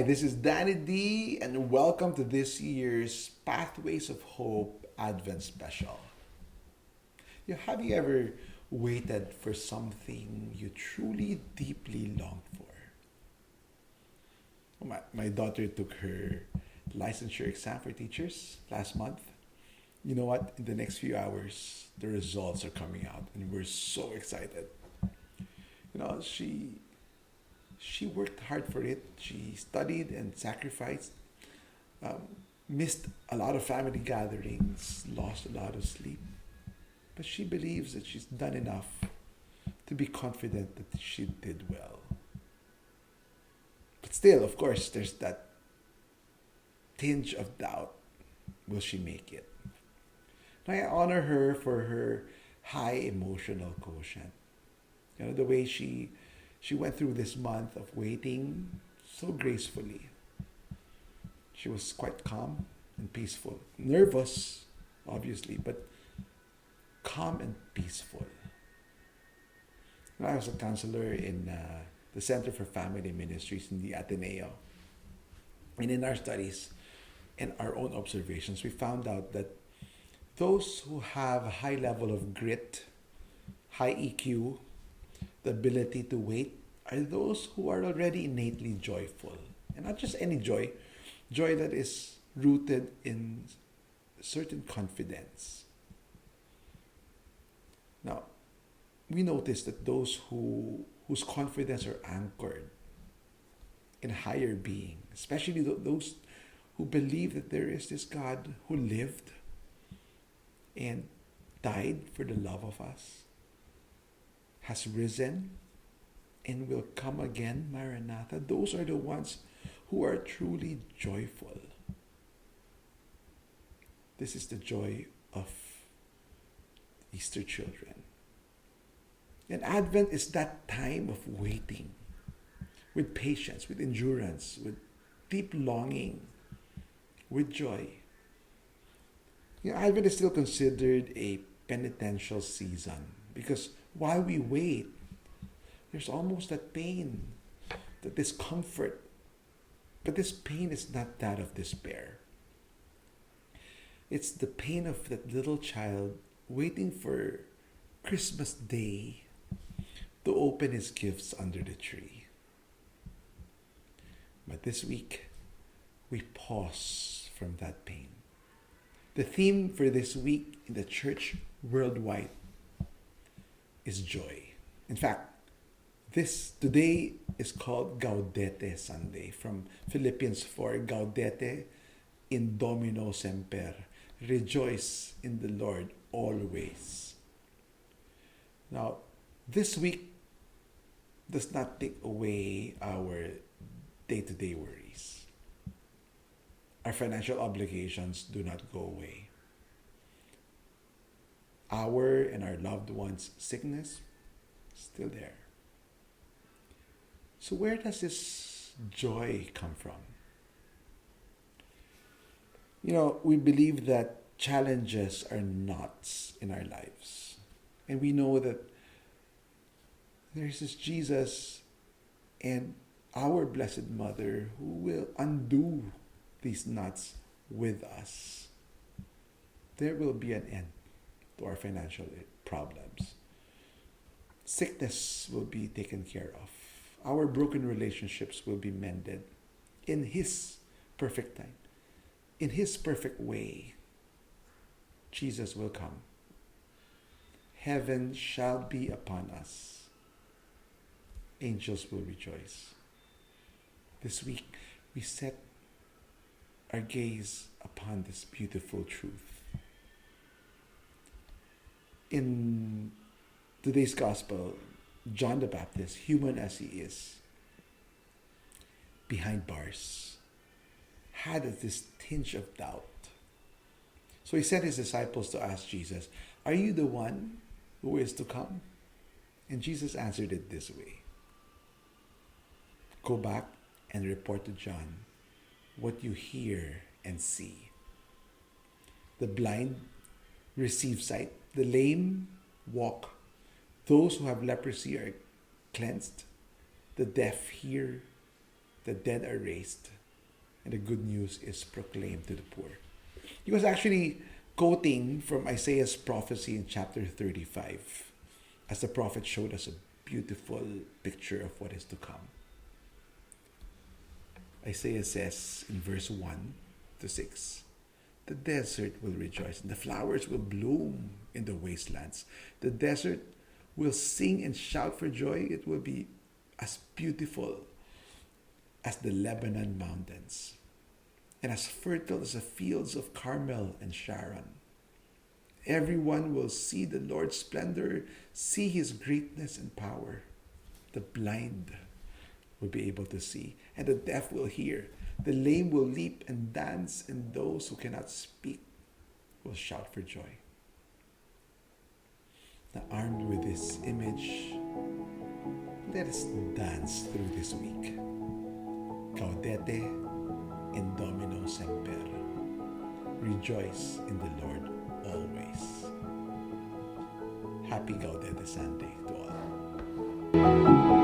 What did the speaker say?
this is Danny D, and welcome to this year's Pathways of Hope Advent Special. Have you ever waited for something you truly deeply longed for? My daughter took her licensure exam for teachers last month. You know what? In the next few hours, the results are coming out, and we're so excited. You know, she worked hard for it. She studied and sacrificed, um, missed a lot of family gatherings, lost a lot of sleep. But she believes that she's done enough to be confident that she did well. But still, of course, there's that tinge of doubt. Will she make it? And I honor her for her high emotional quotient. The way she went through this month of waiting so gracefully. She was quite calm and peaceful. Nervous, obviously, but calm and peaceful. I was a counselor in the Center for Family Ministries in the Ateneo. And in our studies and our own observations, we found out that those who have a high level of grit, high EQ, the ability to wait, are those who are already innately joyful. And not just any joy, joy that is rooted in certain confidence. Now, we notice that those whose confidence are anchored in higher being, especially those who believe that there is this God who lived and died for the love of us, has risen and will come again, Maranatha. Those are the ones who are truly joyful. This is the joy of Easter children. And Advent is that time of waiting with patience, with endurance, with deep longing, with joy. Advent is still considered a penitential season because while we wait, there's almost that pain, that discomfort. But this pain is not that of despair. It's the pain of that little child waiting for Christmas Day to open his gifts under the tree. But this week, we pause from that pain. The theme for this week in the church worldwide is joy. In fact, today is called Gaudete Sunday, from Philippians 4, Gaudete in Domino Semper. Rejoice in the Lord always. Now, this week does not take away our day-to-day worries. Our financial obligations do not go away. Our and our loved ones' sickness still there. So where does this joy come from? We believe that challenges are knots in our lives. And we know that there's this Jesus and our Blessed Mother who will undo these knots with us. There will be an end to our financial problems. Sickness will be taken care of. Our broken relationships will be mended in His perfect time. In His perfect way, Jesus will come. Heaven shall be upon us. Angels will rejoice. This week, we set our gaze upon this beautiful truth. In today's gospel, John the Baptist, human as he is, behind bars, had this tinge of doubt. So he sent his disciples to ask Jesus, "Are you the one who is to come?" And Jesus answered it this way: "Go back and report to John what you hear and see. The blind receive sight, the lame walk, those who have leprosy are cleansed, the deaf hear, the dead are raised, and the good news is proclaimed to the poor. He was actually quoting from Isaiah's prophecy in chapter 35, as the prophet showed us a beautiful picture of what is to come. Isaiah says in verse 1 to 6, the desert will rejoice and the flowers will bloom in the wastelands. The desert will sing and shout for joy. It will be as beautiful as the Lebanon mountains and as fertile as the fields of Carmel and Sharon. Everyone will see the Lord's splendor, see his greatness and power. The blind will be able to see, and the deaf will hear. The lame will leap and dance, and those who cannot speak will shout for joy. Now, armed with this image, let us dance through this week. Gaudete and Domino Semper. Rejoice in the Lord always. Happy Gaudete Sunday to all.